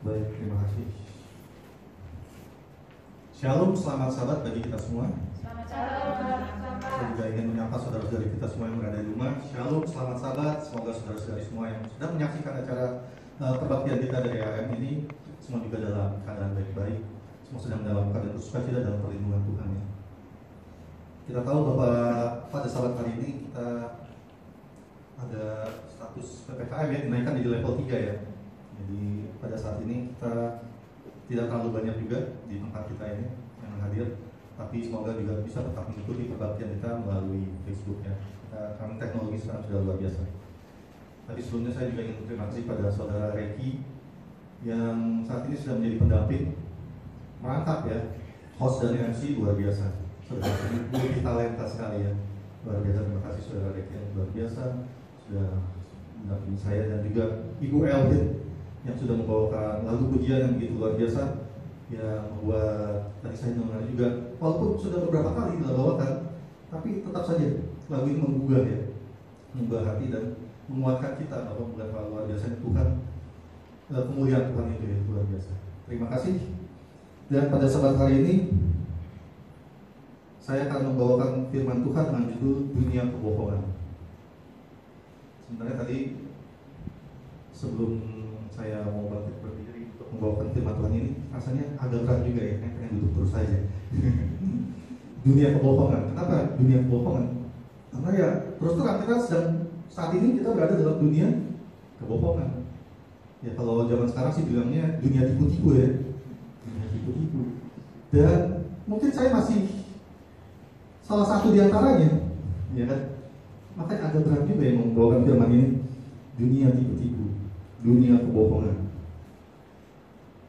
Baik, terima kasih. Shalom, selamat sabat bagi kita semua. Selamat sabat. Saya juga ingin menyapa saudara-saudari kita semua yang berada di rumah. Shalom, selamat sabat. Semoga saudara-saudari semua yang sedang menyaksikan acara kebaktian kita dari AM ini semua juga dalam keadaan baik-baik. Semua sedang dalam keadaan bersukacita dalam perlindungan Tuhan ya. Kita tahu bahwa pada sabat hari ini kita ada status PPKM ya, dinaikkan di level 3 ya. Jadi pada saat ini kita tidak terlalu banyak juga di tempat kita ini yang hadir, tapi semoga juga bisa tetap mengikuti kebaktian kita melalui Facebook ya. Karena teknologi sekarang sudah luar biasa. Tapi sebelumnya saya juga ingin terima kasih pada saudara Reki yang saat ini sudah menjadi pendamping merangkap ya, host dan MC luar biasa. Saudara ini multi talenta sekali ya, luar biasa. Terima kasih saudara Reki yang luar biasa sudah mendampingi saya, dan juga Ibu Elvin yang sudah membawakan lagu pujian yang begitu luar biasa, yang membuat tadi saya dengar juga, walaupun sudah beberapa kali kita bawakan, tapi tetap saja lagu ini menggugah ya, menggugah hati dan menguatkan kita bahwa betapa luar biasa Tuhan, kemuliaan Tuhan itu ya, luar biasa. Terima kasih. Dan pada saat hari ini saya akan membawakan firman Tuhan dengan judul Dunia Kebohongan. Sebenarnya tadi sebelum saya mau bangkit berdiri untuk membawakan firman Tuhan ini, rasanya agak berat juga ya, pengen duduk terus saja. Dunia kebohongan. Kenapa dunia kebohongan? Karena ya terus terang kita sedang saat ini kita berada dalam dunia kebohongan. Ya kalau zaman sekarang sih bilangnya dunia tipu-tipu ya, dunia tipu-tipu. Dan mungkin saya masih salah satu di antaranya, ya kan? Makanya agak berat juga yang membawakan firman ini, dunia tipu-tipu, dunia kebohongan.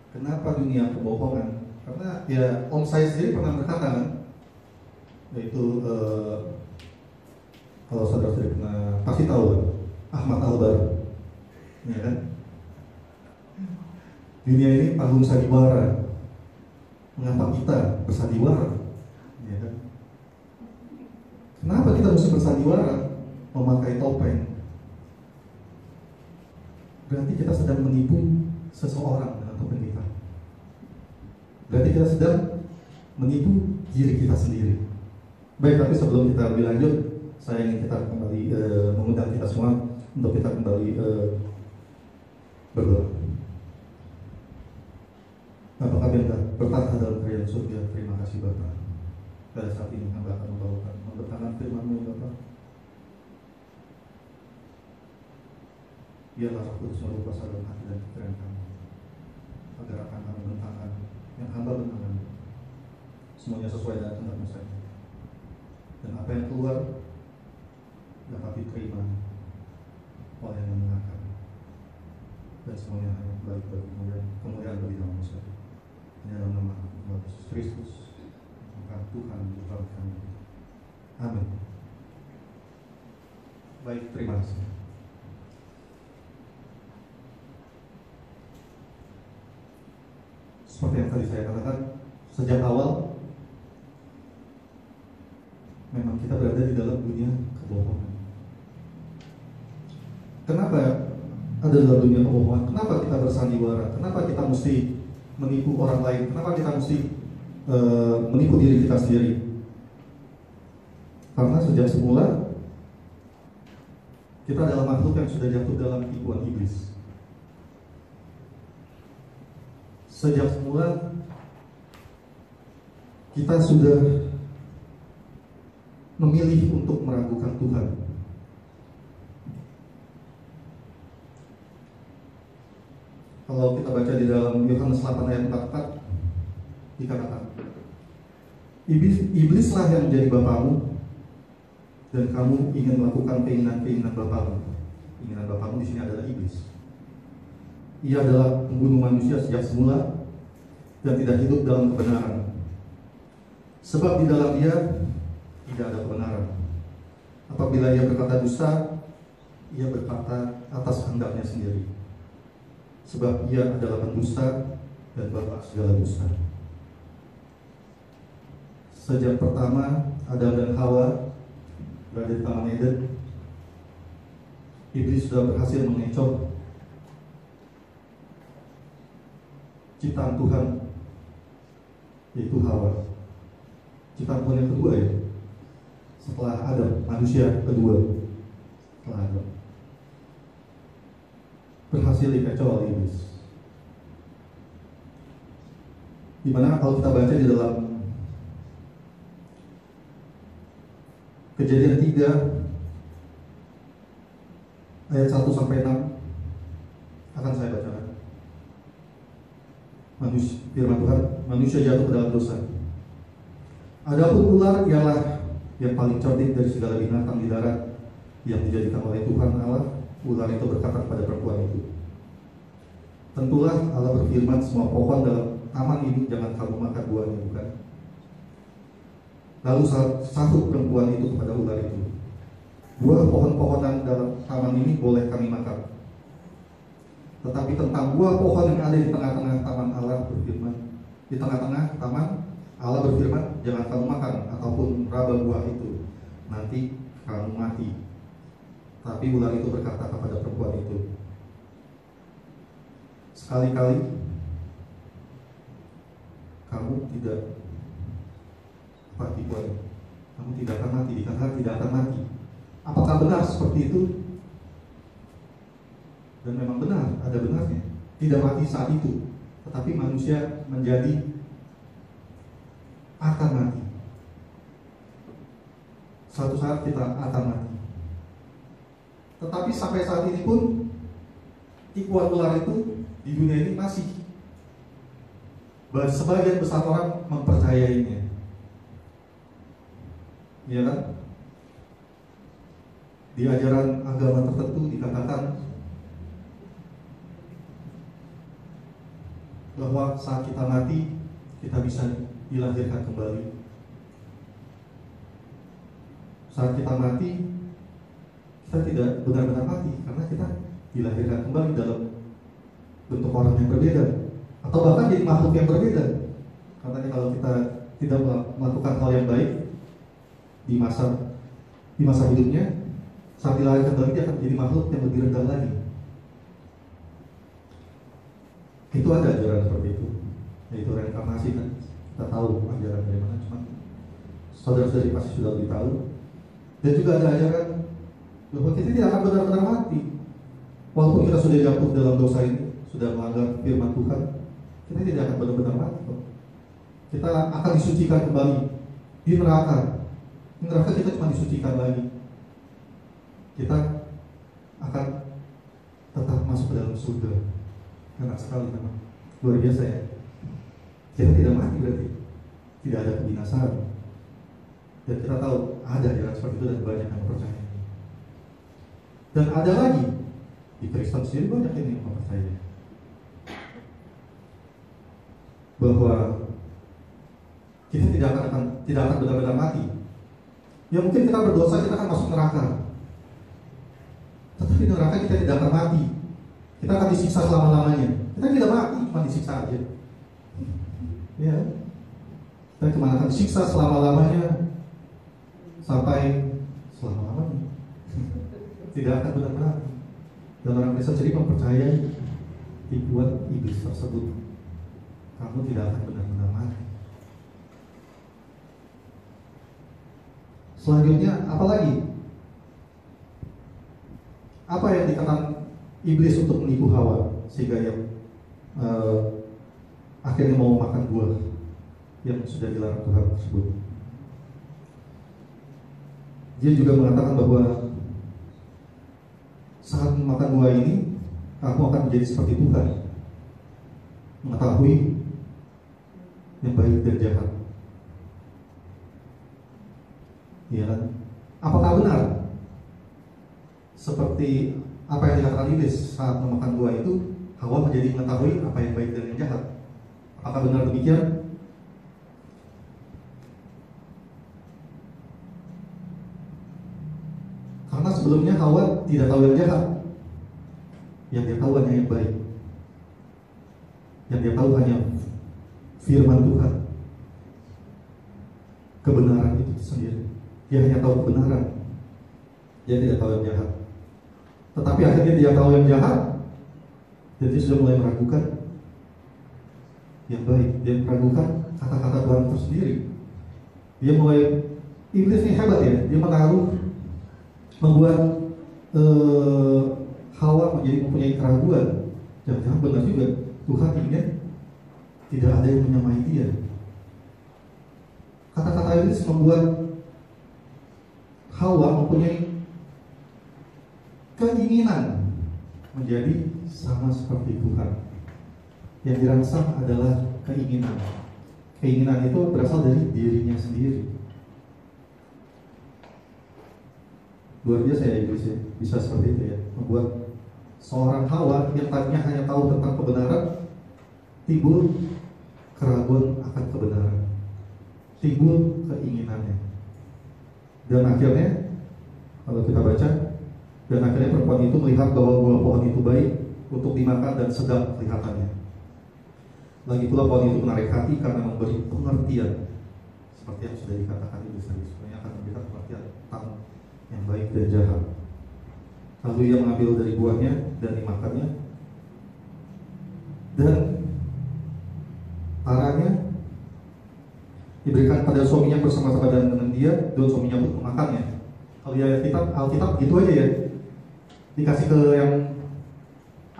Kenapa dunia kebohongan? Karena ya om saya sendiri pernah berkata kan, yaitu kalau saudara-saudara pernah pasti tahu kan, Ahmad Albar, ya kan? Dunia ini panggung sandiwara. Mengapa kita bersandiwara? Ya kan? Kenapa kita mesti bersandiwara? Memakai topeng. Berarti kita sedang menipu seseorang dengan topeng kita. Berarti kita sedang menipu diri kita sendiri. Baik, tapi sebelum kita lebih lanjut, saya ingin kita kembali mengundang kita semua untuk kita kembali berdoa. Bapa kami yang bertata dalam kerajaan surga, terima kasih Bapa. Pada saat ini hamba akan membawakan firman-Mu Bapa. Biarlah Roh Kudus berkuasa dalam hati dan pikiran kami, agar akan kami bentangkan yang hamba bentangkan semuanya sesuai dengan kehendak-Mu saja. Dan apa yang keluar dapat diterima oleh yang mendengarkan, dan semuanya hanya baik bagi kemuliaan bagi nama-Mu saja. Dalam nama Yesus Kristus, Tuhan Tuhan kami. Amin. Baik, terima kasih. Seperti yang tadi saya katakan, sejak awal memang kita berada di dalam dunia kebohongan. Kenapa ada dalam dunia kebohongan? Kenapa kita bersandiwara? Kenapa kita mesti menipu orang lain? Kenapa kita mesti menipu diri kita sendiri? Karena sejak semula kita adalah makhluk yang sudah jatuh dalam tipuan iblis. Sejak semula kita sudah memilih untuk meragukan Tuhan. Kalau kita baca di dalam Yohanes 8 ayat 44, dikatakan, Iblislah yang menjadi bapamu, dan kamu ingin melakukan keinginan-keinginan bapamu. Keinginan bapamu di sini adalah iblis. Ia adalah pembunuh manusia sejak semula dan tidak hidup dalam kebenaran. Sebab di dalam dia tidak ada kebenaran. Apabila ia berkata dusta, ia berkata atas kehendaknya sendiri. Sebab ia adalah pendusta dan bapa segala dusta. Sejak pertama Adam dan Hawa berada di Taman Eden, iblis sudah berhasil mengecoh ciptaan Tuhan, yaitu Hawa. Ciptaan Tuhan yang kedua ya, setelah Adam, manusia kedua setelah Adam, berhasil dikacau oleh iblis. Dimana kalau kita baca di dalam Kejadian 3 ayat 1 sampai 6 akan saya bacakan. Firman Tuhan, manusia jatuh ke dalam dosa. Adapun ular ialah yang paling cerdik dari segala binatang di darat yang dijadikan oleh Tuhan Allah. Ular itu berkata kepada perempuan itu, tentulah Allah berfirman, semua pohon dalam taman ini jangan kamu makan buahnya, bukan? Lalu sahut perempuan itu kepada ular itu, buah pohon-pohonan dalam taman ini boleh kami makan, tetapi tentang buah pohon yang ada di tengah-tengah taman Allah berfirman, di tengah-tengah taman Allah berfirman, jangan kamu makan ataupun raba buah itu, nanti kamu mati. Tapi ular itu berkata kepada perempuan itu, sekali-kali kamu tidak mati, kamu tidak akan mati, dikatakan tidak akan mati. Apakah benar seperti itu? Dan memang benar, ada benarnya. Tidak mati saat itu, tetapi manusia menjadi akan mati. Suatu saat kita akan mati. Tetapi sampai saat ini pun tipuan ular itu di dunia ini masih sebagian besar orang mempercayainya. Ya kan? Di ajaran agama tertentu dikatakan bahwa saat kita mati, kita bisa dilahirkan kembali. Saat kita mati, kita tidak benar-benar mati, karena kita dilahirkan kembali dalam bentuk orang yang berbeda, atau bahkan jadi makhluk yang berbeda. Katanya kalau kita tidak melakukan hal yang baik di masa hidupnya, saat dilahirkan kembali dia akan menjadi makhluk yang lebih rendah lagi. Itu ada ajaran seperti itu, yaitu reinkarnasi kan. Kita tahu ajaran dari mana, cuma saudara-saudari pasti sudah lebih tahu. Dan juga ada ajaran bahwa kita tidak akan benar-benar mati, walaupun kita sudah jatuh dalam dosa ini, sudah melanggar firman Tuhan, kita tidak akan benar-benar mati. Kita akan disucikan kembali di neraka. Di neraka kita cuma disucikan lagi. Kita akan tetap masuk ke dalam surga. Enak sekali memang, luar biasa ya. Kita tidak mati berarti, tidak ada kebinasaan. Dan kita tahu ada ajaran seperti itu dan banyak yang percaya. Dan ada lagi di Kristen sendiri banyak ini yang percaya bahwa kita tidak akan benar-benar mati. Ya mungkin kita berdosa, kita akan masuk neraka, tetapi di neraka kita tidak akan mati. Kita akan disiksa selama-lamanya. Kita tidak mati, cuma disiksa aja. Ya, kita cuma akan disiksa selama-lamanya, sampai selama-lamanya. Tidak akan benar-benar. Dan orang Kristen sendiri mempercayai tipuan iblis tersebut. Kamu tidak akan benar-benar mati. Selanjutnya, apa lagi? Apa yang dikatakan iblis untuk menipu Hawa sehingga yang akhirnya mau makan buah yang sudah dilarang Tuhan tersebut? Dia juga mengatakan bahwa saat makan buah ini, kamu akan menjadi seperti Tuhan, mengetahui yang baik dan jahat. Ya, apakah benar seperti apa yang dikatakan iblis saat memakan buah itu, Hawa menjadi mengetahui apa yang baik dan yang jahat? Apakah benar demikian? Karena sebelumnya Hawa tidak tahu yang jahat, yang dia tahu hanya yang baik, yang dia tahu hanya firman Tuhan, kebenaran itu sendiri. Dia hanya tahu kebenaran, dia tidak tahu yang jahat. Tetapi akhirnya dia tahu yang jahat, dan dia sudah mulai meragukan yang baik. Dia meragukan kata-kata Tuhan itu sendiri. Dia mulai, iblis ini hebat ya, dia membuat Hawa menjadi mempunyai keraguan. Jangan-jangan benar juga Tuhan ingin tidak ada yang menyamai dia. Kata-kata iblis membuat Hawa mempunyai keinginan menjadi sama seperti Tuhan. Yang dirangsang adalah keinginan. Keinginan itu berasal dari dirinya sendiri. Luar biasa ya iblis ya, bisa seperti itu ya, membuat seorang Hawa yang tadinya hanya tahu tentang kebenaran timbul keraguan akan kebenaran, timbul keinginannya, dan akhirnya kalau kita baca, dan akhirnya perempuan itu melihat bahwa buah pohon itu baik untuk dimakan dan sedap kelihatannya. Lagi pula pohon itu menarik hati karena memberi pengertian, seperti yang sudah dikatakan itu tadi, sebenarnya akan memberikan pengertian tentang yang baik dan jahat. Lalu ia mengambil dari buahnya dan dimakannya, dan arahnya diberikan pada suaminya bersama-sama dengan dia, dan suaminya pun memakannya. Kalau di Alkitab gitu aja ya, dikasih ke yang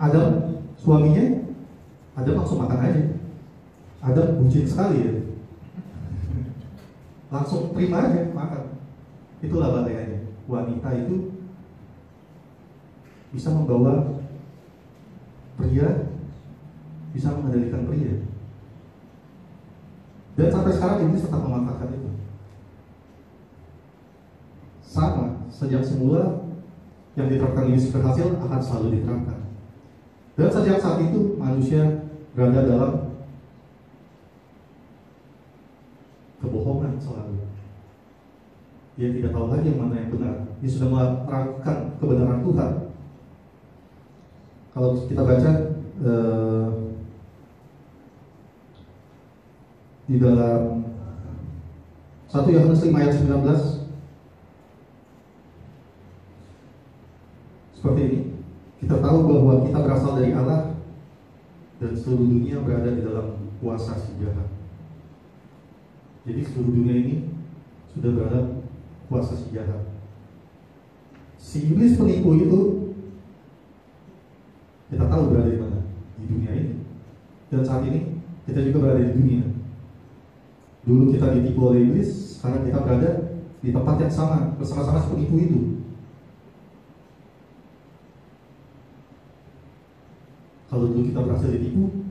Adam, suaminya, Adam langsung makan aja. Adam bucin sekali ya, langsung terima aja makan. Itulah bagainya wanita itu bisa membawa pria, bisa mengendalikan pria. Dan sampai sekarang iblis tetap memanfaatkan itu. Sama, sejak semula yang diterapkan iblis berhasil akan selalu diterapkan. Dan sejak saat itu manusia berada dalam kebohongan selalu. Dia tidak tahu lagi yang mana yang benar. Dia sudah meragukan kebenaran Tuhan. Kalau kita baca di dalam 1 Yohanes 5 ayat 19 seperti ini, kita tahu bahwa kita berasal dari Allah dan seluruh dunia berada di dalam kuasa si jahat. Jadi seluruh dunia ini sudah berada kuasa si jahat. Si iblis penipu itu kita tahu berada di mana, di dunia ini. Dan saat ini kita juga berada di dunia. Dulu kita ditipu oleh iblis, sekarang kita berada di tempat yang sama, bersama-sama si penipu itu. Kalau dulu kita berhasil ditipu,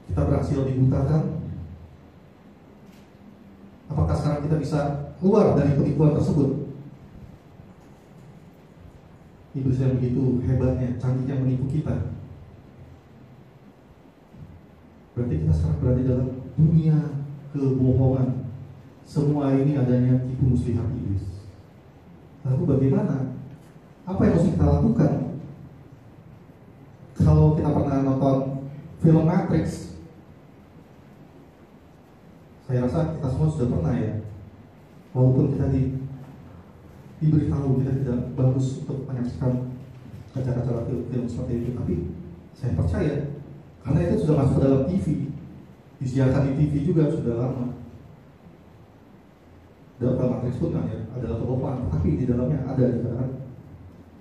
kita berhasil dibutakan, apakah sekarang kita bisa keluar dari penipuan tersebut? Iblis yang begitu hebatnya, canggihnya menipu kita. Berarti kita sekarang berada dalam dunia kebohongan. Semua ini adanya tipu muslihat iblis. Lalu bagaimana? Apa yang harus kita lakukan? Kalau kita pernah nonton film Matrix, saya rasa kita semua sudah pernah ya. Walaupun kita diberitahu kita tidak bagus untuk menyaksikan acara-acara film seperti itu, tapi saya percaya karena itu sudah masuk ke dalam TV, disediakan di TV juga sudah lama. Dalam Matrix pun kan ya, adalah kebohongan, tapi di dalamnya ada dikatakan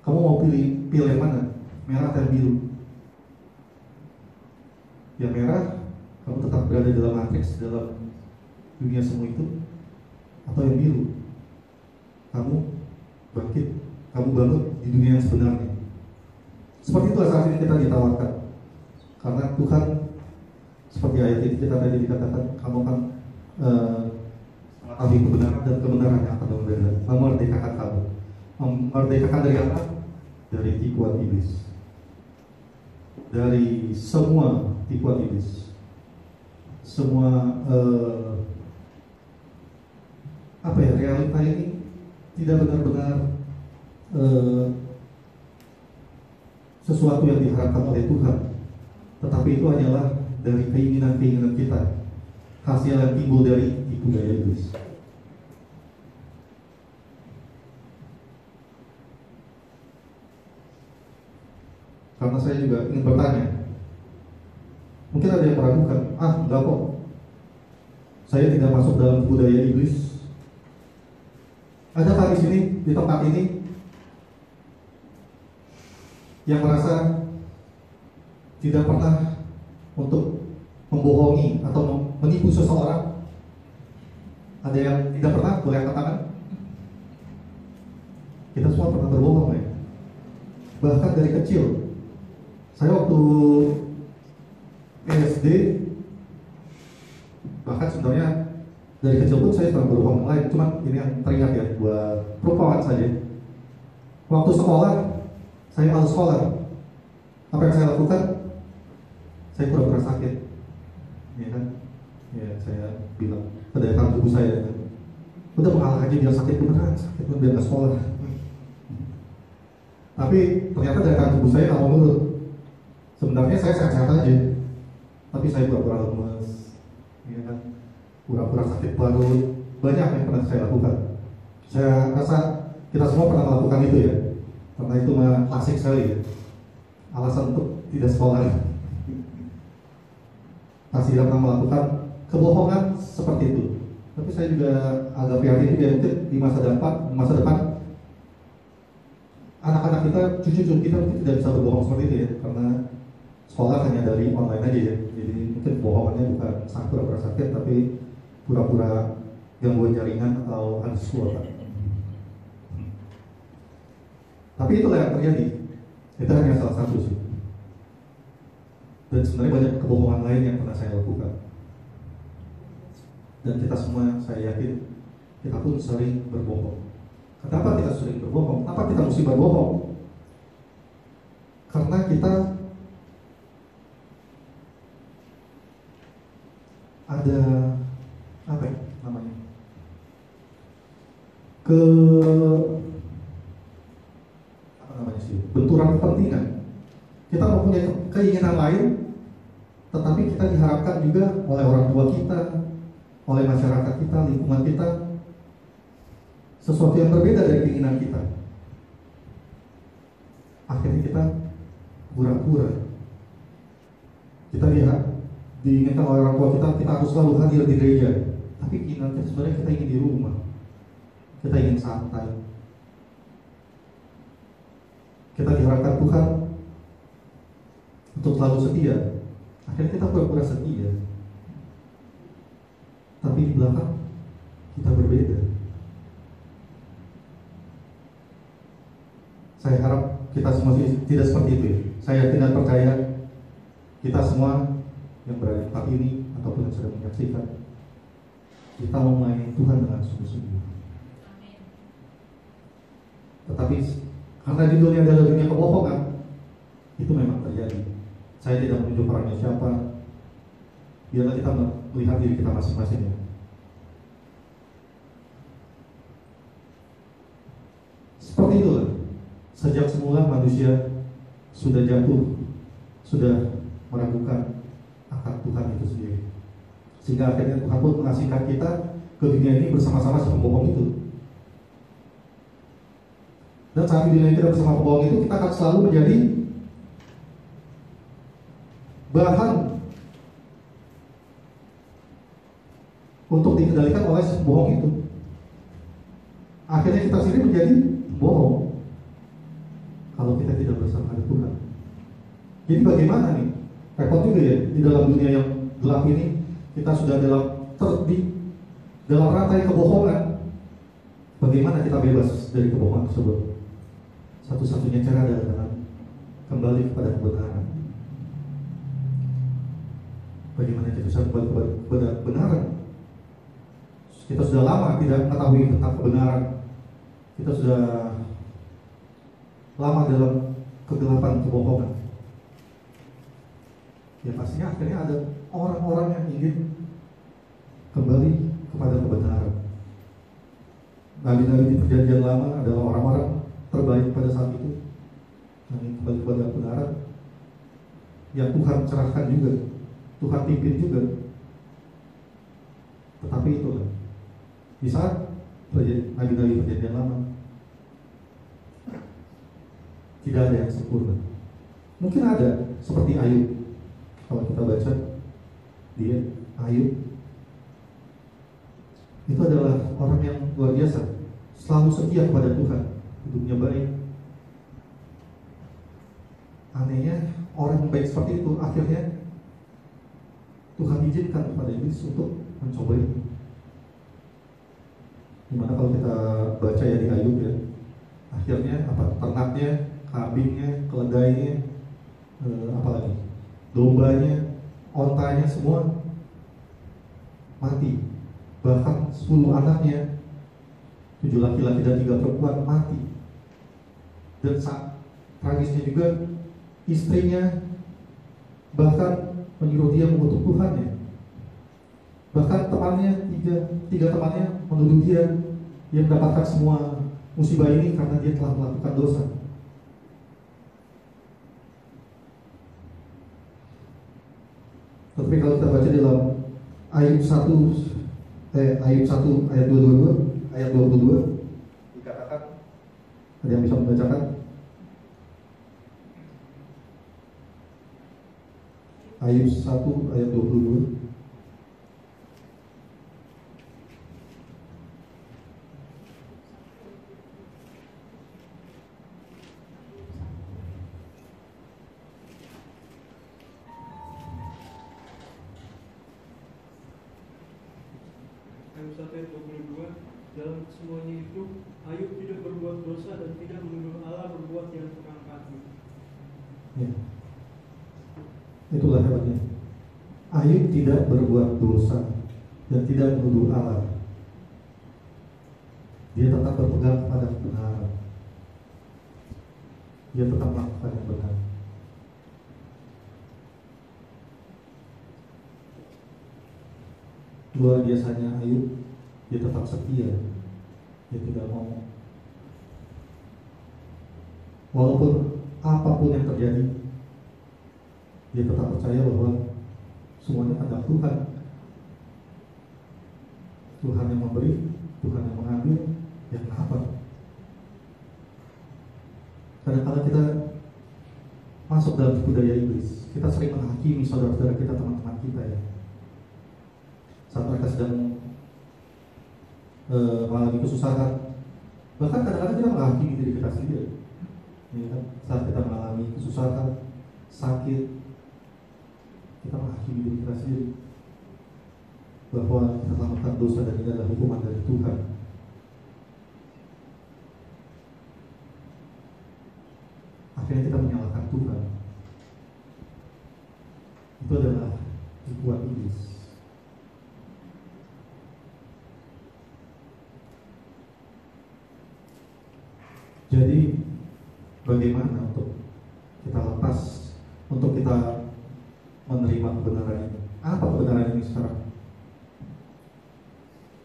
kamu mau pilih yang mana, merah atau biru? Yang merah, kamu tetap berada dalam Matrix, dalam dunia semua itu, atau yang biru, kamu bangkit, kamu bangun di dunia yang sebenarnya. Seperti itulah saat ini kita ditawarkan. Karena Tuhan, seperti ayat ini kita tadi dikatakan, kamu akan mengetahui kebenaran dan kebenaran yang akan memerdekakan kamu. Memerdekakan dari apa? Dari tipuan iblis. Dari semua tipuan iblis. Semua realita ini tidak benar-benar sesuatu yang diharapkan oleh Tuhan, tetapi itu hanyalah dari keinginan-keinginan kita, hasil yang timbul dari tipu daya iblis. Karena saya juga ingin bertanya, Mungkin ada yang meragukan, enggak kok, saya tidak masuk dalam budaya iblis. Adakah di sini, di tempat ini, yang merasa tidak pernah untuk membohongi atau menipu seseorang? Ada yang tidak pernah? Boleh angkat tangan. Kita semua pernah berbohong ya. Bahkan dari kecil. Saya waktu SD, bahkan sebenarnya dari kecil pun saya pernah berbohong yang lain. Cuma ini yang teringat ya, buat perumpamaan saja. Waktu sekolah, saya malas sekolah. Apa yang saya lakukan? Saya pura-pura sakit, ya kan? Ya, saya bilang pada rekan tubuh saya, udah mengalah aja biar sakit beneran, sakit biar nggak sekolah. Tapi ternyata dari rekan tubuh saya nggak mau nurut. Sebenarnya saya sehat-sehat aja, tapi saya pura-pura lemes, ya kan? Pura-pura sakit perut. Banyak yang pernah saya lakukan. Saya rasa kita semua pernah melakukan itu ya, karena itu mah klasik sekali ya. Alasan untuk tidak sekolah. Pasti tidak pernah melakukan kebohongan seperti itu. Tapi saya juga agak prihatin juga, mungkin di masa depan anak-anak kita, cucu-cucu kita mungkin tidak bisa berbohong seperti itu ya, karena sekolah hanya dari online aja ya. Jadi mungkin bohongannya bukan pura-pura sakit, tapi pura-pura gangguan jaringan atau unschool. Tapi itulah yang terjadi. Itu hanya salah satu sih. Dan sebenarnya banyak kebohongan lain yang pernah saya lakukan. Dan kita semua, saya yakin, kita pun sering berbohong. Kenapa kita sering berbohong? Kenapa kita mesti berbohong? Karena kita ada apa ya namanya? Benturan kepentingan. Kita mempunyai keinginan lain, tetapi kita diharapkan juga oleh orang tua kita, oleh masyarakat kita, lingkungan kita, sesuatu yang berbeda dari keinginan kita. Akhirnya kita pura-pura. Kita lihat, diinginkan oleh orang tua kita, kita harus selalu hadir di gereja. Tapi keinginannya sebenarnya kita ingin di rumah. Kita ingin santai. Kita diharapkan Tuhan untuk selalu setia. Akhirnya kita pura-pura setia, tapi di belakang kita berbeda. Saya harap kita semua tidak seperti itu ya. Saya yakin dan percaya kita semua yang berada di tempat ini ataupun yang sedang menyaksikan, kita mau melayani Tuhan dengan sungguh-sungguh. Tetapi karena di dunia adalah dunia kebohongan, itu memang terjadi. Saya tidak menunjuk orangnya siapa. Biarlah kita melihat diri kita masing-masing ya. Seperti itulah. Sejak semula manusia sudah jatuh, sudah meragukan akan Tuhan itu sendiri. Sehingga akhirnya Tuhan pun mengasihkan kita ke dunia ini bersama-sama si pembohong itu. Dan saat di dunia kita bersama pembohong itu, kita akan selalu menjadi bahan untuk dikendalikan oleh si pembohong itu. Akhirnya kita sendiri menjadi pembohong kalau kita tidak bersama dengan Tuhan. Jadi bagaimana nih? Repot juga ya, di dalam dunia yang gelap ini kita sudah dalam rantai kebohongan. Bagaimana kita bebas dari kebohongan tersebut? Satu-satunya cara adalah dengan kembali kepada kebenaran. Bagaimana kita bisa kembali kepada kebenaran? Kita sudah lama tidak mengetahui tentang kebenaran. Kita sudah lama dalam kegelapan kebohongan. Ya pastinya akhirnya ada orang-orang yang ingin kembali kepada kebenaran. Nabi-nabi di perjanjian lama adalah orang-orang terbaik pada saat itu, yang ingin kembali kepada kebenaran yang Tuhan cerahkan juga, Tuhan pimpin juga. Tetapi itulah, di saat nabi-nabi perjanjian lama tidak ada yang sempurna. Mungkin ada seperti Ayub. Kalau kita baca dia Ayub, itu adalah orang yang luar biasa, selalu setia kepada Tuhan, hidupnya baik. Anehnya orang yang baik seperti itu akhirnya Tuhan izinkan kepada iblis untuk mencobai. Gimana kalau kita baca ya di Ayub ya, akhirnya apa, ternaknya, kambingnya, keledainya, apalagi dombanya, ontanya semua mati. Bahkan 10 anaknya, 7 laki-laki dan 3 perempuan mati. Dan tragisnya juga istrinya bahkan menyuruh dia mengutuk Tuhannya. Bahkan temannya, tiga temannya menuduh dia yang mendapatkan semua musibah ini karena dia telah melakukan dosa. Tapi kalau kita baca dalam Ayub 1 ayat 22 dikatakan, ada yang bisa membacakan? Ayub 1 ayat 22. Ayub 1 ayat 22, dalam semuanya itu Ayub tidak berbuat dosa dan tidak menuduh Allah berbuat yang kurang hati. Ya. Itulah hebatnya. Ayub tidak berbuat dosa dan tidak menuduh Allah. Dia tetap berpegang pada kebenaran. Dia tetap melakukan yang benar. Luar biasanya Ayub, dia tetap setia. Dia tidak mau, walaupun apapun yang terjadi, dia tetap percaya bahwa semuanya ada Tuhan. Tuhan yang memberi, Tuhan yang mengambil, ya kenapa? Kadang-kadang kita masuk dalam budaya iblis. Kita sering menghakimi saudara-saudara kita, teman-teman kita ya, saat mereka sedang mengalami kesusahan. Bahkan kadang-kadang kita menghakimi diri kita sendiri ya kan? Saat kita mengalami kesusahan, sakit, kita menghakimi diri kita sendiri bahwa kita melakukan dosa dan ini adalah hukuman dari Tuhan. Akhirnya kita menyalahkan Tuhan. Itu adalah tipuan iblis. Jadi bagaimana untuk kita lepas, untuk kita menerima kebenaran ini? Apa kebenaran ini sekarang?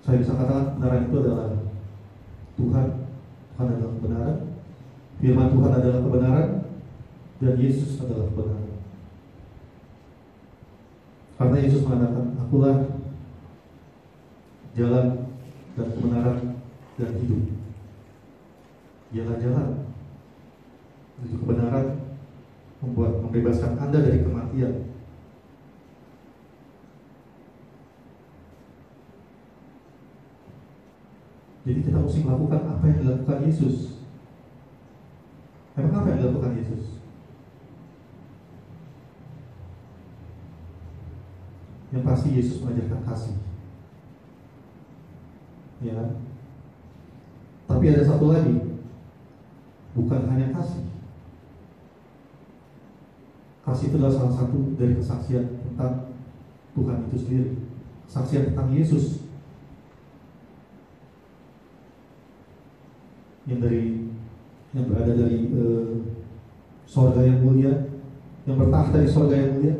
Saya bisa katakan kebenaran itu adalah Tuhan. Tuhan adalah kebenaran, firman Tuhan adalah kebenaran, dan Yesus adalah kebenaran. Karena Yesus mengatakan, akulah jalan dan kebenaran dan hidup. Dialah jalan menuju kebenaran, membebaskan Anda dari kematian. Jadi kita mesti melakukan apa yang dilakukan Yesus. Emang apa yang dilakukan Yesus? Yang pasti Yesus mengajarkan kasih, ya. Tapi ada satu lagi, bukan hanya kasih. Kasih itu adalah salah satu dari kesaksian tentang Tuhan itu sendiri, kesaksian tentang Yesus yang berada dari sorga yang mulia, yang bertahta di sorga yang mulia,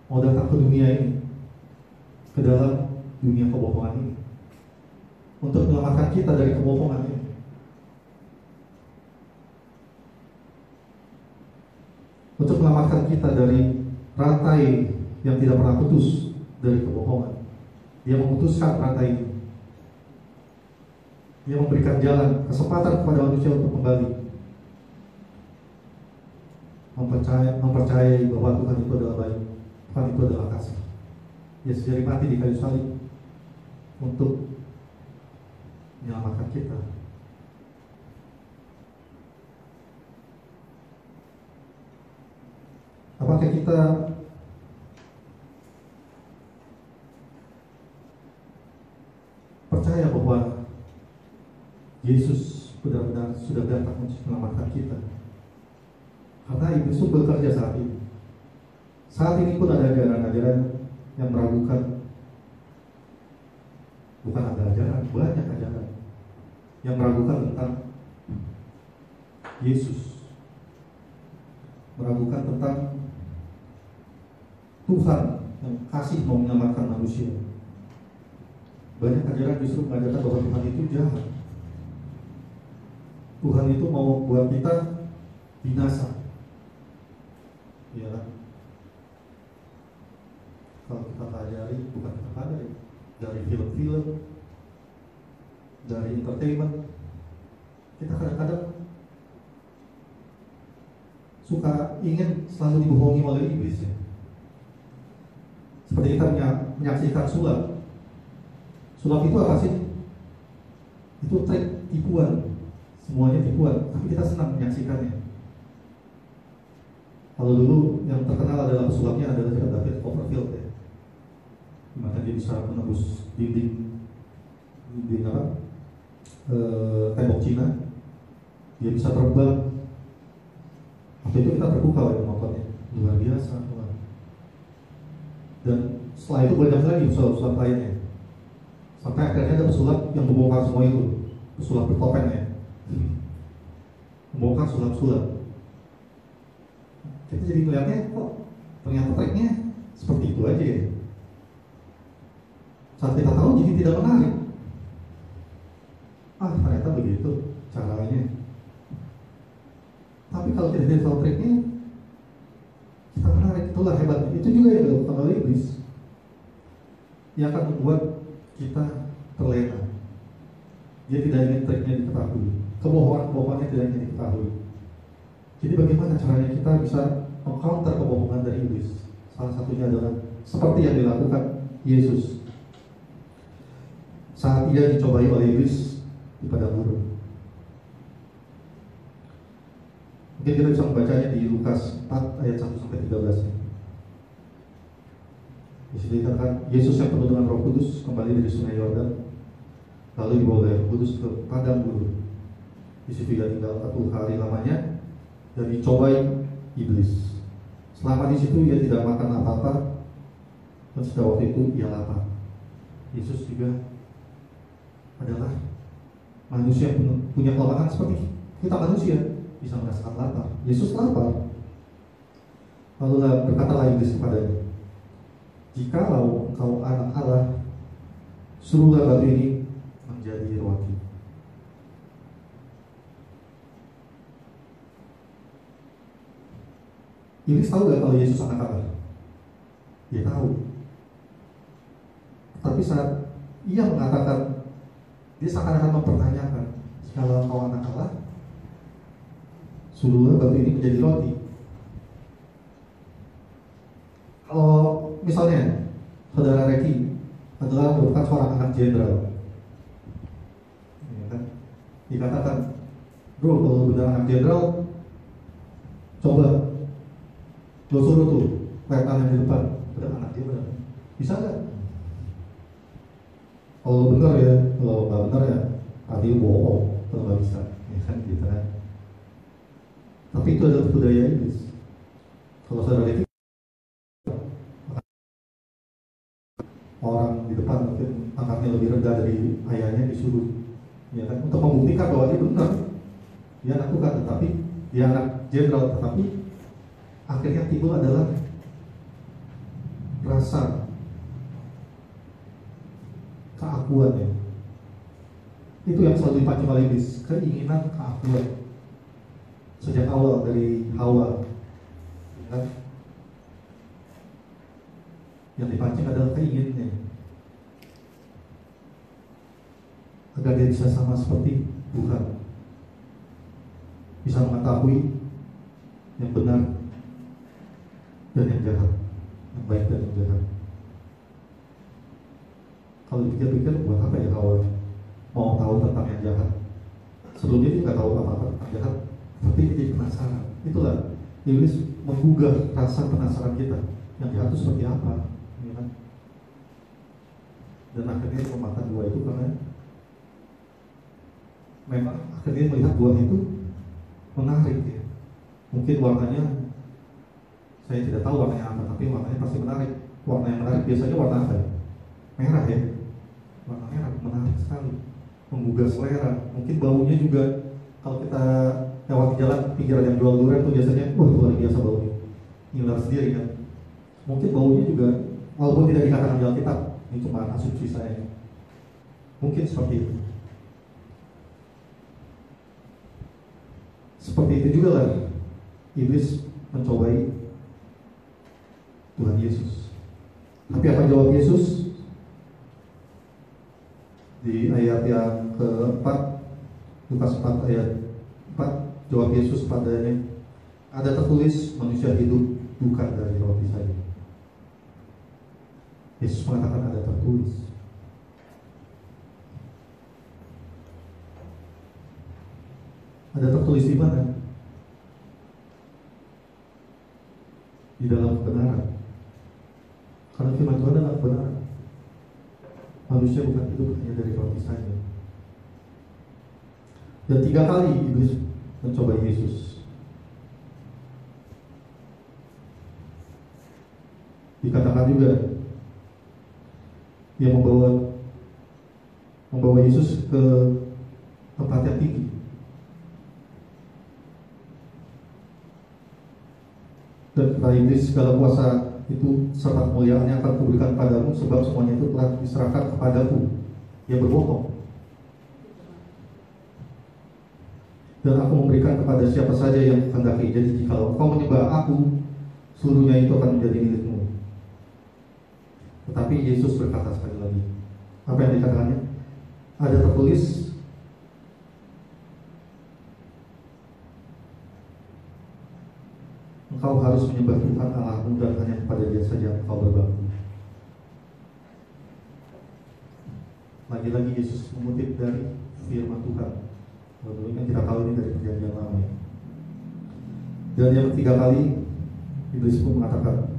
mau datang ke dunia ini, ke dalam dunia kebohongan ini, untuk menyelamatkan kita dari kebohongan ini. Untuk menyelamatkan kita dari rantai yang tidak pernah putus dari kebohongan. Dia memutuskan rantai ini. Dia memberikan jalan, kesempatan kepada manusia untuk kembali mempercayai bahwa Tuhan itu adalah baik, Tuhan itu adalah kasih. Yesus jadi mati di kayu salib untuk menyelamatkan kita. Apakah kita percaya bahwa Yesus benar-benar sudah datang untuk menyelamatkan kita? Karena iblis itu bekerja saat ini. Saat ini pun ada ajaran-ajaran yang meragukan. Bukan ada ajaran, banyak ajaran yang meragukan tentang Yesus, meragukan tentang Tuhan yang kasih mau menyelamatkan manusia. Banyak ajaran justru mengajarkan bahwa Tuhan itu jahat. Tuhan itu mau membuat kita binasa. Ya, kalau kita pelajari, bukan kita pelajari, dari film-film, dari entertainment, kita kadang-kadang suka ingin selalu dibohongi oleh iblis, ya. Seperti kita menyaksikan sulap. Sulap itu apa sih? Itu trik, tipuan. Semuanya tipuan, tapi kita senang menyaksikannya. Kalau dulu yang terkenal adalah pesulapnya adalah David Copperfield, ya. Dimana dia bisa menembus dinding tembok Cina. Dia bisa terbang. Waktu itu kita terbuka oleh nontonnya, luar biasa. Dan setelah itu banyak lagi pesulap-pesulap lainnya. Sampai akhirnya ada pesulap yang membongkar semua itu, pesulap bertopeng, ya. Membongkar sulap-sulap. Kita jadi melihatnya, kok ternyata triknya seperti itu aja, ya. Saat kita tahu jadi tidak menarik. Ternyata begitu caranya. Tapi kalau kita tidak tahu triknya, kita menarik. Itulah hebatnya. Itu juga yang dilakukan oleh iblis. Yang akan membuat kita terlena. Dia tidak ingin triknya diketahui. Kebohongan-kebohongannya tidak ingin diketahui. Jadi bagaimana caranya kita bisa meng-counter kebohongan dari iblis? Salah satunya adalah seperti yang dilakukan Yesus saat ia dicobai oleh iblis di padang gurun. Mungkin kita bisa membacanya di Lukas 4 ayat 1-13. Di sini dikatakan Yesus yang penuh dengan Roh Kudus kembali dari Sungai Yordan, lalu dibawa oleh Roh Kudus ke padang gurun. Di situ ia tinggal 40 hari lamanya dan dicobai iblis. Selama di situ ia tidak makan apa-apa, dan sejak waktu itu ia lapar. Yesus juga adalah manusia yang punya kelemahan seperti kita manusia, bisa merasakan lapar. Yesus lapar. Lalu berkatalah iblis kepadanya, jikalau engkau anak Allah, suruhlah batu ini menjadi roti. Iblis tahu gak kalau Yesus anak Allah? Dia tahu. Tapi saat ia mengatakan, dia seakan-akan mempertanyakan, kalau kau anak Allah, suruhlah batu ini menjadi roti. Kalau misalnya saudara Reki adalah merupakan seorang anak jenderal, ya kan? Dikatakan, bro, kalau benar anak jenderal, coba lo suruh tuh weapon yang di depan, benar anak jenderal, bisa nggak? Kalau benar ya, kalau nggak benar ya, tadi bohong, kalau nggak bisa, ya kan gitu kan. Tapi itu adalah budaya iblis. Kalau saudara Reki, orang di depan mungkin angkatnya lebih rendah dari ayahnya disuruh, ya kan, untuk membuktikan bahwa dia benar, dia anak Tuhan, tetapi dia anak jenderal, tetapi akhirnya timbul adalah rasa keakuannya. Itu yang selalu dipancing oleh iblis, keinginan keakuan. Sejak awal dari Hawa, ya kan? Yang dipancing adalah keinginannya agar dia bisa sama seperti Tuhan, bisa mengetahui yang benar dan yang jahat, yang baik dan yang jahat. Kalau dipikir-pikir, buat apa ya Hawa mau tahu tentang yang jahat? Sebelumnya dia nggak tahu apa-apa tentang jahat, tapi dia jadi penasaran. Itulah iblis menggugah rasa penasaran kita. Yang jahat itu seperti apa? Ya kan? Dan akhirnya dia memakan buah itu karena memang akhirnya melihat buah itu menarik ya. Mungkin warnanya saya tidak tahu warnanya apa, tapi warnanya pasti menarik. Warna yang menarik biasanya warna apa ya? Merah ya. Warna merah menarik sekali, menggugah selera. Mungkin baunya juga kalau kita lewat jalan pinggiran yang jual durian tuh biasanya wah luar biasa baunya, ngiler sendiri kan. Mungkin baunya juga walaupun tidak dikatakan di Alkitab, ini cuma asumsi saya, mungkin seperti itu. Seperti itu juga lah iblis mencobai Tuhan Yesus. Tapi apa jawab Yesus? Di ayat yang keempat, Lukas 4 ayat 4, jawab Yesus padanya, ada tertulis manusia hidup bukan dari roti saja. Yesus mengatakan ada tertulis. Ada tertulis di mana? Di dalam kebenaran. Karena firman Tuhan adalah kebenaran. Manusia bukan hidup hanya dari roti saja. Dan 3 kali iblis mencoba Yesus. Dikatakan juga dia membawa Yesus ke tempat yang tinggi. Dan kata iblis, segala kuasa itu serta kemuliaannya akan kuberikan padamu, sebab semuanya itu telah diserahkan kepadaku. Dia berbohong. Dan aku memberikan kepada siapa saja yang kehendaki. Jadi jika kau menyembah aku, seluruhnya itu akan menjadi milikmu. Tetapi Yesus berkata sekali lagi, apa yang dikatakannya? Ada tertulis, engkau harus menyembah Tuhan Allahmu dan hanya kepada Dia saja engkau berbakti. Lagi-lagi Yesus mengutip dari firman Tuhan. Tentunya kita tahu ini dari perjanjian lama ya. Dan yang 3 kali iblis pun mengatakan,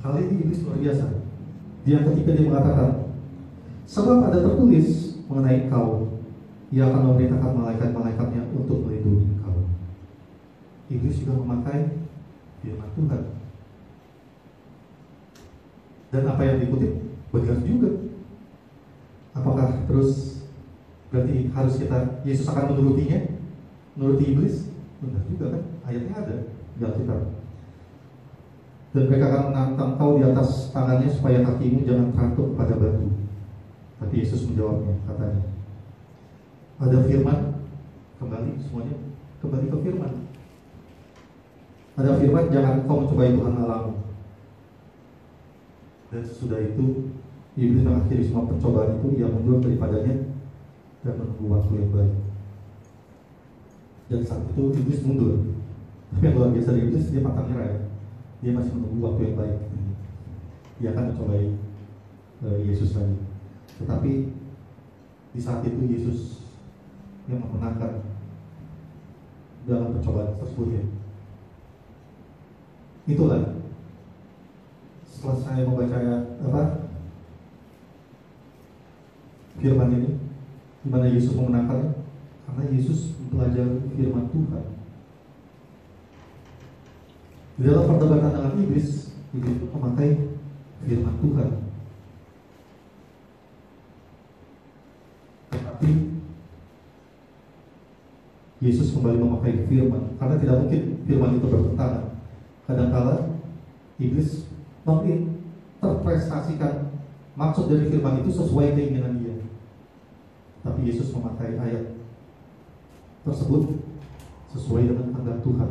kali ini iblis luar biasa. Yang ketiga dia mengatakan, sebab ada tertulis mengenai engkau, Ia akan memerintahkan malaikat-malaikatnya untuk melindungi engkau. Iblis juga memakai firman Tuhan. Dan apa yang dikutip benar juga. Apakah terus berarti harus Yesus akan menurutinya, menuruti iblis? Benar juga kan, ayatnya ada di Alkitab. Dan mereka akan menantang kau di atas tangannya supaya kakimu jangan terantuk pada batu. Tapi Yesus menjawabnya, katanya, ada firman, kembali semuanya kembali ke firman. Ada firman, jangan kau mencobai Tuhan Allahmu. Dan sesudah itu iblis mengakhiri semua percobaan itu, ia mundur daripadanya dan menunggu waktu yang baik. Dan saat itu iblis mundur. Tapi yang luar biasa dari iblis, dia pantang nyerah ya. Dia masih menunggu waktu yang baik. Dia akan mencobai Yesus lagi. Tetapi di saat itu Yesus yang memenangkan dalam percobaan tersebut ya. Itulah setelah saya membaca firman ini, di mana Yesus memenangkannya, karena Yesus mempelajari firman Tuhan. Di dalam perdebatan dengan iblis memakai firman Tuhan. Tetapi Yesus kembali memakai firman, karena tidak mungkin firman itu bertentangan. Kadang-kala iblis menginterpretasikan maksud dari firman itu sesuai keinginan dia. Tapi Yesus memakai ayat tersebut sesuai dengan kehendak Tuhan,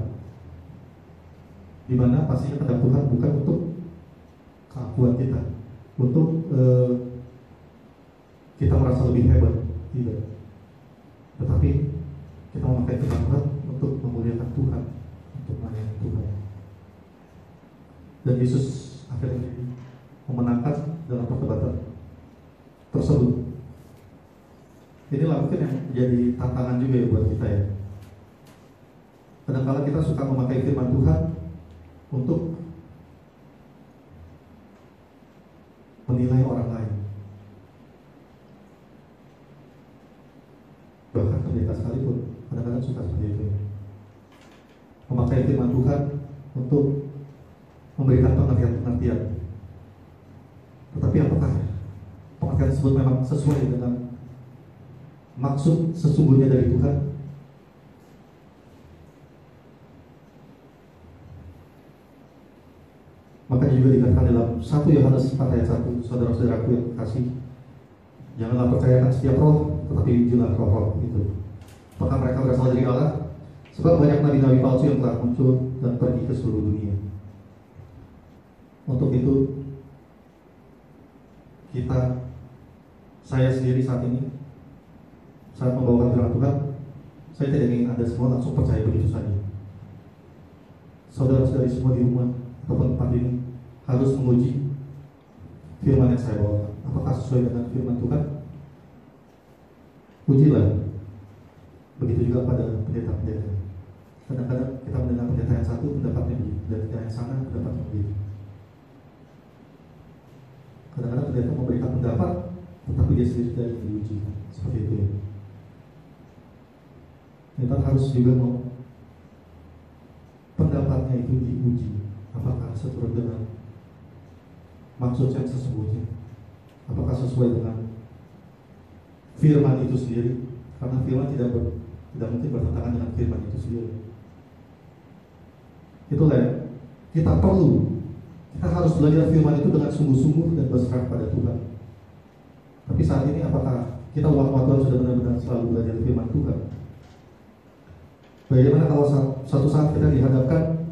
di mana pastinya kehendak Tuhan bukan untuk keakuan kita, untuk kita merasa lebih hebat, tidak. Tetapi kita memakai firman Tuhan untuk memuliakan Tuhan, untuk melayani Tuhan. dan Yesus akhirnya memenangkan dalam perdebatan tersebut. Inilah mungkin yang menjadi tantangan juga ya buat kita ya. Kadang-kadang kita suka memakai firman Tuhan untuk menilai orang lain. Bahkan pendeta sekalipun kadang-kadang suka seperti itu. Memakai firman Tuhan untuk memberikan pengertian-pengertian. Tetapi apakah pengertian tersebut memang sesuai dengan maksud sesungguhnya dari Tuhan? Makanya juga dikatakan dalam 1 Yohanes 4 ayat 1, saudara-saudaraku yang kasih, janganlah percayakan setiap roh, tetapi ujilah roh-roh itu, apakah mereka berasal dari Allah? Sebab banyak nabi-nabi palsu yang telah muncul dan pergi ke seluruh dunia. Untuk itu saya sendiri saat ini, saat membawakan firman Tuhan, saya tidak ingin Anda semua langsung percaya begitu saja. Saudara-saudari semua di rumah ataupun tempat ini harus menguji firman yang saya bawakan. Apakah sesuai dengan firman Tuhan? Ujilah. Begitu juga pada pendeta-pendeta. Kadang-kadang kita mendengar pendeta yang satu pendapatnya begitu, pendeta yang sana pendapatnya begitu. Kadang-kadang pendeta memberikan pendapat, tetapi dia sendiri tidak ingin diuji. Seperti itu ya. Kita harus juga mau pendapatnya itu diuji. Apakah sesuai dengan maksud yang sesungguhnya? Apakah sesuai dengan firman itu sendiri? Karena firman tidak mungkin bertentangan dengan firman itu sendiri. Itulah ya, kita harus belajar firman itu dengan sungguh-sungguh dan berserah pada Tuhan. Tapi saat ini apakah kita umat Tuhan sudah benar-benar selalu belajar firman Tuhan? Bagaimana kalau suatu saat kita dihadapkan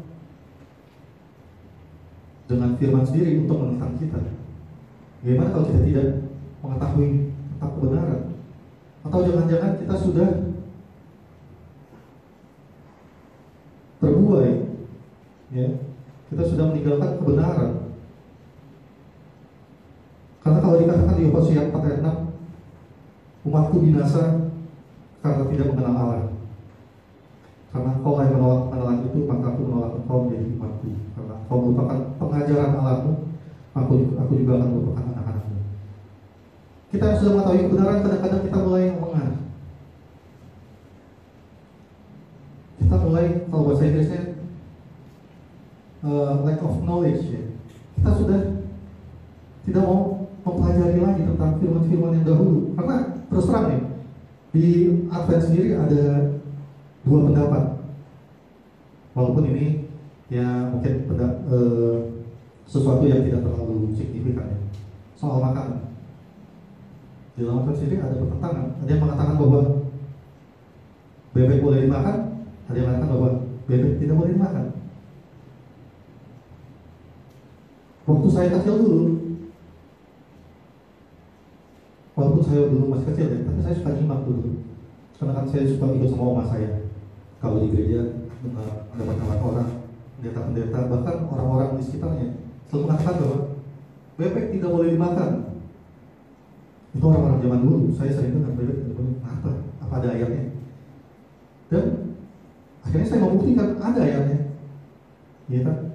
dengan firman sendiri untuk menentang kita? Bagaimana kalau kita tidak mengetahui tentang kebenaran? Atau jangan-jangan kita sudah terbuai, ya, kita sudah meninggalkan kebenaran. Karena kalau dikatakan di Hosea 4 ayat 6, umatku binasa karena tidak mengenal Allah. Karena kau yang menolak kebenaran itu, maka aku menolak engkau menjadi umatku. Karena kau merupakan pengajaran Allahmu, aku juga akan merupakan anak-anakmu. Kita yang sudah mengetahui kebenaran, kadang-kadang kita mulai mengengah. Kita mulai, kalau bahasa Inggrisnya lack of knowledge ya. Kita sudah tidak mau mempelajari lagi tentang firman-firman yang dahulu. Karena terus terang nih, di Advent sendiri ada dua pendapat. Walaupun ini ya mungkin sesuatu yang tidak terlalu signifikan ya. Soal makanan, di dalam Advent sendiri ada pertentangan. Ada yang mengatakan bahwa bebek boleh dimakan, ada yang mengatakan bahwa bebek tidak boleh dimakan. Waktu saya kecil dulu, walaupun saya dulu masih kecil ya, tapi saya suka nyimak dulu. Karena kan saya suka ikut sama oma saya. Kalau di gereja mendapat orang, pendeta-pendeta, bahkan orang-orang di sekitarnya selalu mengatakan bahwa bebek tidak boleh dimakan. Itu orang-orang zaman dulu. Saya sering dengar bebek tidak boleh. Apa ada ayatnya? Dan akhirnya saya membuktikan ada ayatnya, ya kan?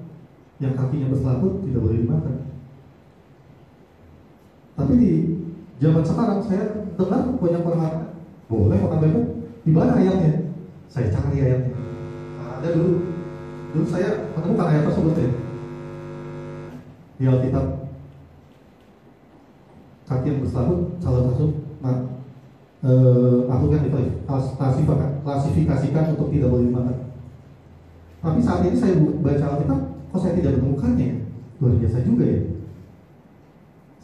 Yang kakinya berselaput tidak boleh dimakan. Tapi di zaman sekarang saya dengar banyak orang mengatakan boleh makan bebek. Di mana ayatnya? Saya cari ayatnya. Ada dulu saya menemukan ayat tersebut ya. Di Alkitab, kaki yang berselaput salah satu makhluk yang diklasifikasikan untuk tidak boleh dimakan. Tapi saat ini saya baca Alkitab, kok saya tidak menemukannya? Luar biasa juga ya.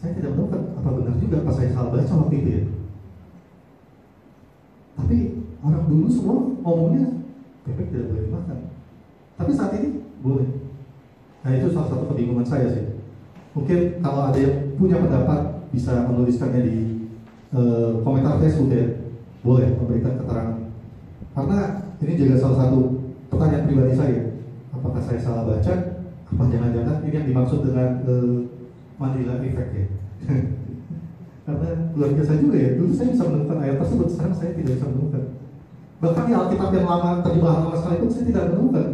Saya tidak menemukan apa benar juga apa saya salah baca waktu itu ya. Tapi orang dulu semua ngomongnya bebek tidak boleh dimakan. Tapi saat ini boleh. Nah itu salah satu kebingungan saya sih. Mungkin kalau ada yang punya pendapat bisa menuliskannya di komentar Facebook ya. Boleh memberikan keterangan. Karena ini juga salah satu pertanyaan pribadi saya. Apakah saya salah baca Apa jangan-jangan ini yang dimaksud dengan Mandela Effect ya? Karena luar biasa juga ya. Dulu saya bisa menemukan ayat tersebut, sekarang saya tidak bisa menemukan. Bahkan di Alkitab yang lama, terjemahan lama sekalipun saya tidak menemukan.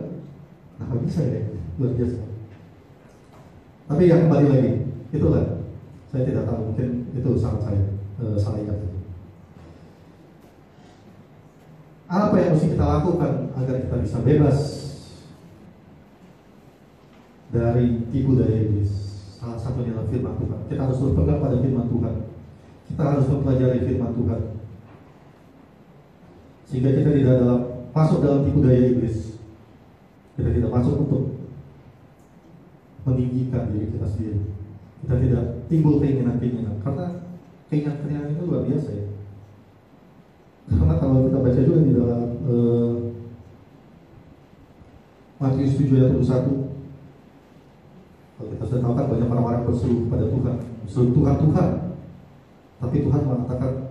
Nah, bisa ya, luar biasa. Tapi ya kembali lagi, itulah. Saya tidak tahu, mungkin itu salah saya, salah ingat. Apa yang mesti kita lakukan agar kita bisa bebas dari tipu daya iblis? Salah satunya adalah firman Tuhan. Kita harus berpegang pada firman Tuhan. Kita harus mempelajari firman Tuhan, sehingga kita tidak masuk dalam tipu daya iblis. Kita tidak masuk untuk meninggikan diri kita sendiri. Kita tidak timbul keinginan-keinginan, karena keinginan-keinginan itu luar biasa ya. Karena kalau kita baca juga di dalam Matius 7 ayat 21, kalau kita sudah tahu kan banyak orang-orang berseru kepada Tuhan, berseru Tuhan, Tuhan. Tapi Tuhan mengatakan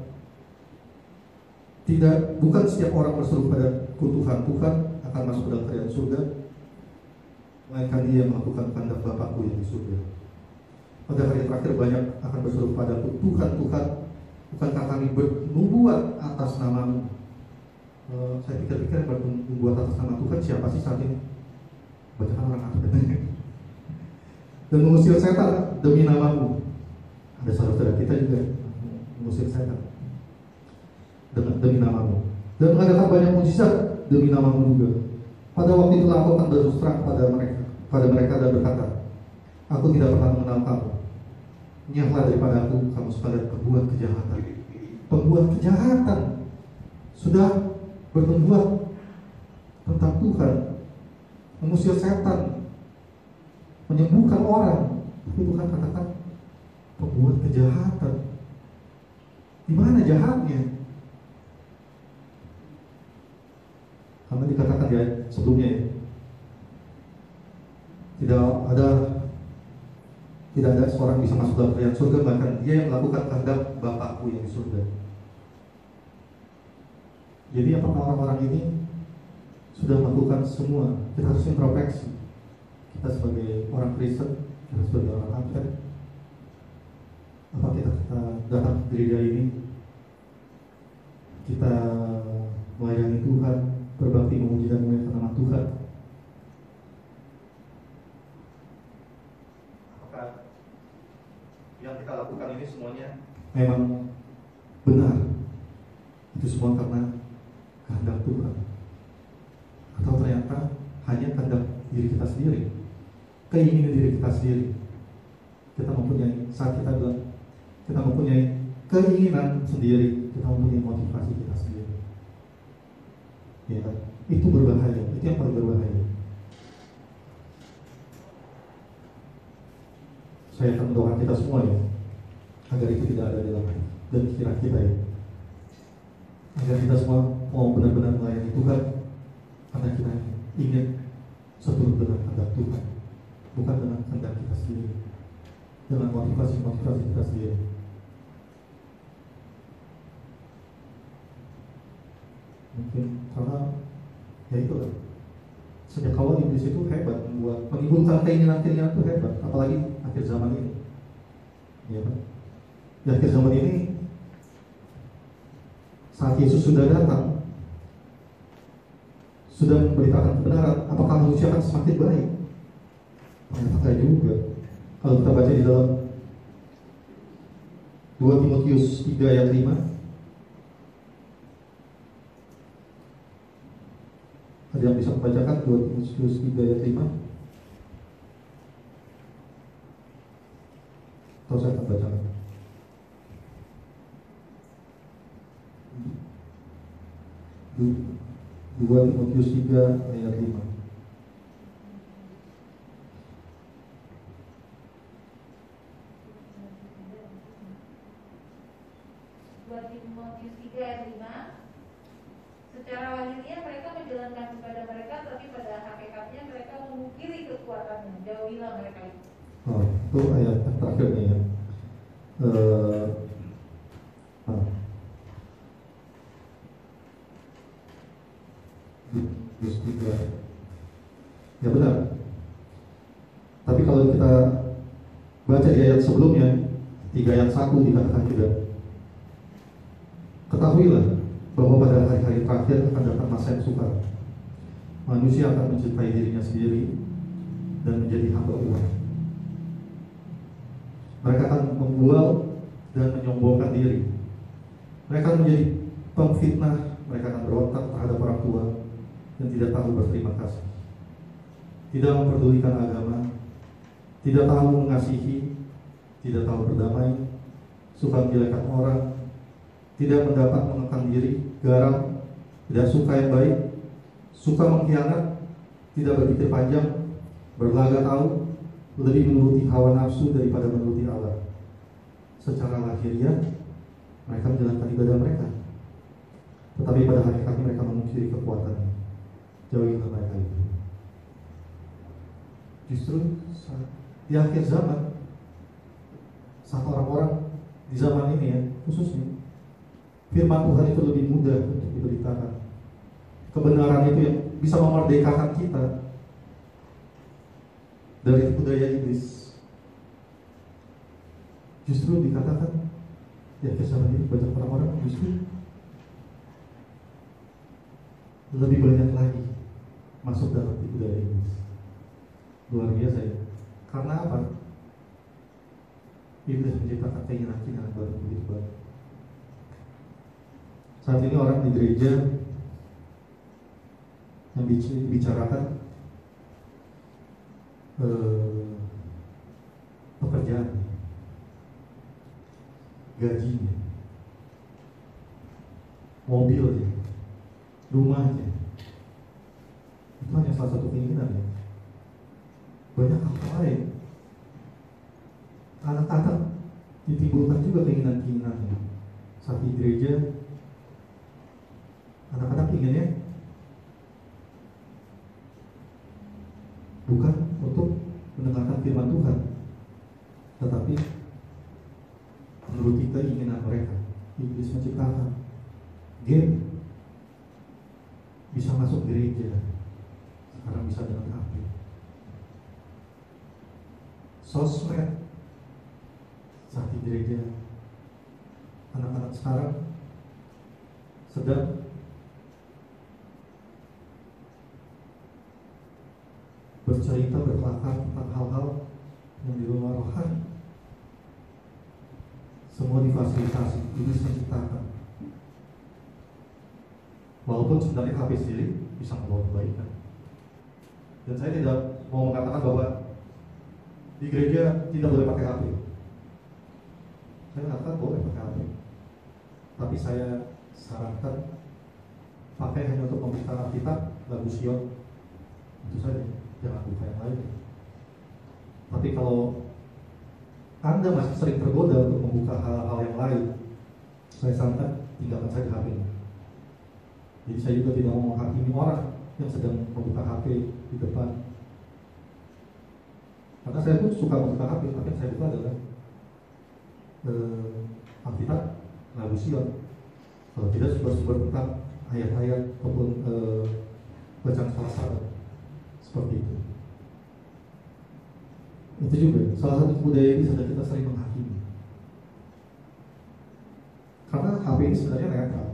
tidak, bukan setiap orang berseru kepada Tuhan, Tuhan akan masuk ke dalam kerajaan surga, melainkan dia yang melakukan kehendak Bapakku yang di surga. Pada hari terakhir banyak akan berseru kepadaku, Tuhan, Tuhan, bukankah kami bernubuat atas namamu? Saya pikir-pikir bernubuat atas nama Tuhan siapa sih saat ini? Banyak orang ada. Dan mengusir setan demi namamu. Ada saudara kita juga mengusir setan demi namamu, dan mengadakan banyak mujizat demi namamu juga. Pada waktu itu aku akan berterus terang pada mereka dan berkata, aku tidak pernah mengenal kamu. Nyahlah daripada aku, kamu sekalian pembuat kejahatan. Pembuat kejahatan sudah berbuat tentang Tuhan, mengusir setan, menyembuhkan orang, tapi Tuhan katakan pembuat kejahatan. Di mana jahatnya? Karena dikatakan ya sebelumnya ya, tidak ada seorang bisa masuk dalam kerajaan surga, bahkan dia yang melakukan kehendak Bapakku yang di surga. Jadi apakah orang-orang ini sudah melakukan semua? Kita harus introspeksi. Kita sebagai orang Kristen, kita sebagai orang Advent, apa kita datang ke gereja ini, kita melayani Tuhan, berbakti memuji dan memuliakan nama Tuhan? Apakah yang kita lakukan ini semuanya memang benar? Itu semua karena kehendak Tuhan, atau ternyata hanya kehendak diri kita sendiri, keinginan diri kita sendiri? Kita mempunyai, saat kita bilang kita mempunyai keinginan sendiri, kita mempunyai motivasi kita sendiri, ya kan? Itu berbahaya, itu yang paling berbahaya. Saya akan mendoakan kita semua ya, agar itu tidak ada dalam pikiran kita ya, agar kita semua mau benar-benar melayani Tuhan karena kita ingin seturut dengan kehendak Tuhan, bukan dengan kehendak kita sendiri, dengan motivasi-motivasi kita sendiri. Mungkin karena ya itu kan, sejak awal iblis itu hebat, menimbulkan keinginan-keinginan itu hebat, apalagi akhir zaman ini, ya kan? Di akhir zaman ini, saat Yesus sudah datang, sudah memberitakan kebenaran, apakah manusia akan semakin baik? Ternyata tidak juga. Kalau kita baca di dalam 2 Timotius 3 ayat 5, ada yang bisa membacakan 2 Timotius 3 ayat 5? Atau saya akan bacakan? 2 Timotius 3 ayat 5. Timotius 3 ayat 5. Secara lahirnya mereka menjalankan kepada mereka, tapi pada hakikatnya mereka memungkiri kekuatannya. Jauhilah mereka itu. Oh, itu ayat yang terakhir nih ya. Ya benar. baca di ayat sebelumnya, 3 ayat 1 dikatakan juga, ketahuilah bahwa pada hari-hari terakhir akan datang masa yang sukar. Manusia akan mencintai dirinya sendiri dan menjadi hamba uang. Mereka akan membual dan menyombongkan diri. Mereka akan menjadi pemfitnah. Mereka akan berontak terhadap orang tua dan tidak tahu berterima kasih. Tidak memperdulikan agama, tidak tahu mengasihi, tidak tahu berdamai, suka menjelekkan orang, tidak mendapat mengekang diri, garang, tidak suka yang baik, suka mengkhianat, tidak berpikir panjang, berlagak tahu, lebih menuruti hawa nafsu daripada menuruti Allah. Secara lahiriah mereka menjalankan ibadah mereka, tetapi pada hakikatnya mereka memungkiri kekuatannya. Jauhilah mereka itu. Justru di akhir zaman, saat orang-orang di zaman ini ya, khususnya firman Tuhan itu lebih mudah untuk diberitakan. Kebenaran itu yang bisa memerdekakan kita dari budaya iblis. Justru dikatakan di akhir zaman ini banyak orang-orang justru lebih banyak lagi masuk dalam budaya iblis. Luar biasa ya. Karena apa? Iblis menciptakan keinginan-keinginan baru begitu banyak. Saat ini orang di gereja yang bicarakan pekerjaan, gajinya, mobilnya, rumahnya. Itu hanya salah satu keinginan ya. Banyak hal lain. Anak-anak ditimbulkan juga keinginan-keinginannya. Saat di gereja, anak-anak inginnya bukan untuk mendengarkan firman Tuhan, tetapi menuruti keinginan mereka. Iblis menciptakan game, bisa masuk gereja, sekarang bisa dengan HP. Sosmed, saat di gereja, anak-anak sekarang sedang bercerita, berkelakar tentang hal-hal yang di luar rohani. Semua difasilitasi, iblis menciptakan. Walaupun sebenarnya HP sendiri bisa membawa kebaikan. Dan saya tidak mau mengatakan bahwa di gereja tidak boleh pakai HP. Saya mengatakan boleh pakai HP, tapi saya sarankan pakai hanya untuk membuka Alkitab, lagu Sion, itu saja. Jangan buka yang lain. Tapi kalau Anda masih sering tergoda untuk membuka hal-hal yang lain, saya sarankan tinggalkan saja HP. Jadi saya juga tidak mau menghakimi orang yang sedang membuka HP di depan. Karena saya pun suka membuka HP, tapi yang saya buka adalah Alkitab, lagu Sion. Kalau tidak sumber-sumber tentang ayat-ayat ataupun bacaan falsafat. Seperti itu. Itu juga salah satu budaya ini sudah kita sering menghakimi. Karena HP ini sebenarnya netral.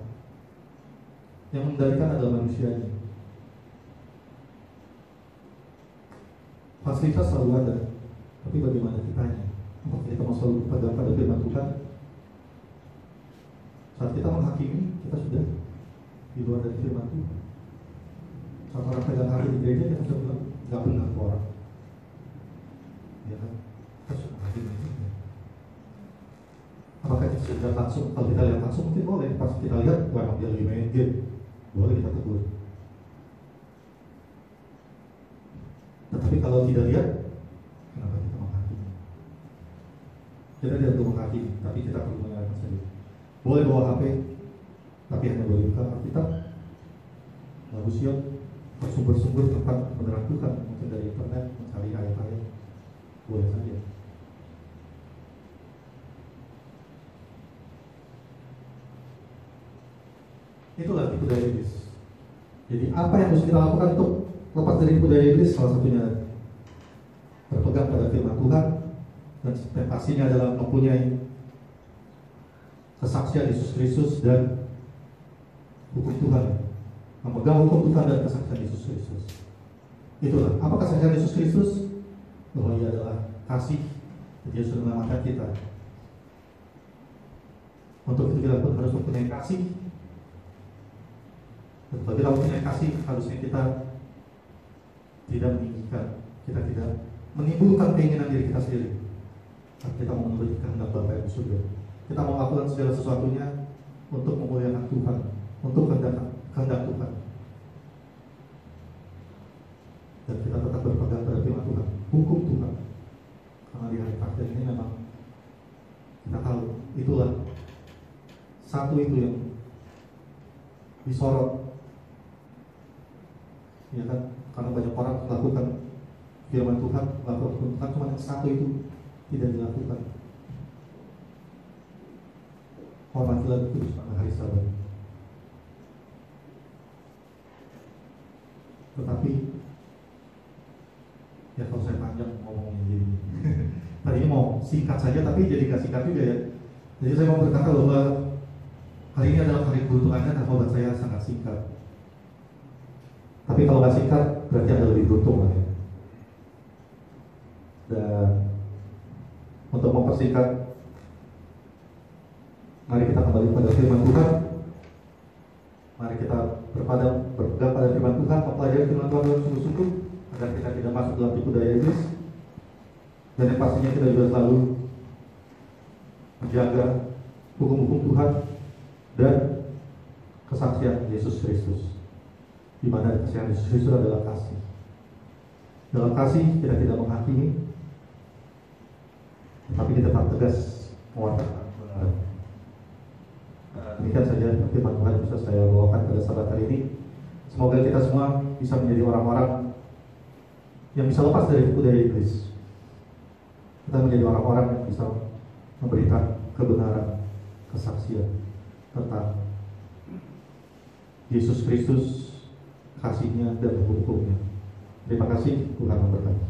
Yang mengendalikan adalah manusianya. Fasilitas selalu ada, tapi bagaimana kitanya? Apakah kita mau selalu berpegang pada firman Tuhan? Saat kita menghakimi, kita sudah di luar dari firman Tuhan. Saat orang pegang HP di gereja, kita sudah bilang nggak benar ke orang, ya kan? Kita sudah menghakimi. Apakah kita sudah langsung? Kalau kita lihat langsung mungkin boleh. Pas kita lihat, wah dia lagi main game, boleh kita tegur. Tetapi kalau tidak lihat, kenapa kita menghakimi? Kita tidak perlu menghakimi, tapi kita perlu mengarahkan saja. Boleh bawa HP, tapi hanya boleh buka Alkitab, lagu Sion, sumber-sumber tentang kebenaran Tuhan, mungkin dari internet, mencari ayat-ayat, boleh saja. Itulah tipu daya iblis. Jadi apa yang harus kita lakukan untuk lepas dari tipu daya iblis? Salah satunya berpegang pada firman Tuhan, dan pastinya adalah mempunyai kesaksian Yesus Kristus dan hukum Tuhan, memegang hukum Tuhan dan kesaksian Yesus Kristus. Itulah apa kesaksian Yesus Kristus, bahwa Ia adalah kasih, Dia sudah menyelamatkan kita. Untuk itu kita pun harus mempunyai kasih. Dan kalau kita mempunyai kasih, harusnya kita tidak meninggikan, kita tidak menimbulkan keinginan diri kita sendiri. Kita mau menuruti kehendak Bapa yang di surga. Kita mau melakukan segala sesuatunya untuk memuliakan Tuhan, untuk kehendak Tuhan. Dan kita tetap berpegang pada firman Tuhan, hukum Tuhan. Karena di hari akhir ini memang kita tahu itulah satu itu yang disorot, ya kan? Karena banyak orang melakukan firman Tuhan, melakukan hukum Tuhan, cuma yang satu itu tidak dilakukan. Hormatilah kudus pada hari Sabat. Tetapi ya kalau saya panjang ngomongnya jadi tadinya mau singkat saja, tapi jadi gak singkat juga ya. Jadi saya mau berkata bahwa hari ini adalah hari keberuntungannya, dan buat saya sangat singkat. Tapi kalau gak singkat berarti ada lebih beruntung lah ya. Dan untuk mempersingkat, mari kita kembali pada firman Tuhan. Mari kita berpegang pada firman Tuhan, mempelajari firman Tuhan dengan sungguh-sungguh, agar kita tidak masuk dalam tipu daya iblis. Dan yang pastinya kita juga selalu menjaga hukum-hukum Tuhan dan kesaksian Yesus Kristus, di mana kesaksian Yesus Kristus adalah kasih. Dalam kasih kita tidak menghakimi, tapi kita tetap tegas mewartakan kebenaran. Demikian saja firman Tuhan yang bisa saya bawakan pada sabat hari ini. Semoga kita semua bisa menjadi orang-orang yang bisa lepas dari tipu daya iblis. Kita menjadi orang-orang yang bisa memberikan kebenaran, kesaksian tentang Yesus Kristus, kasih-Nya dan hukum-hukumnya. Terima kasih, Tuhan memberkati.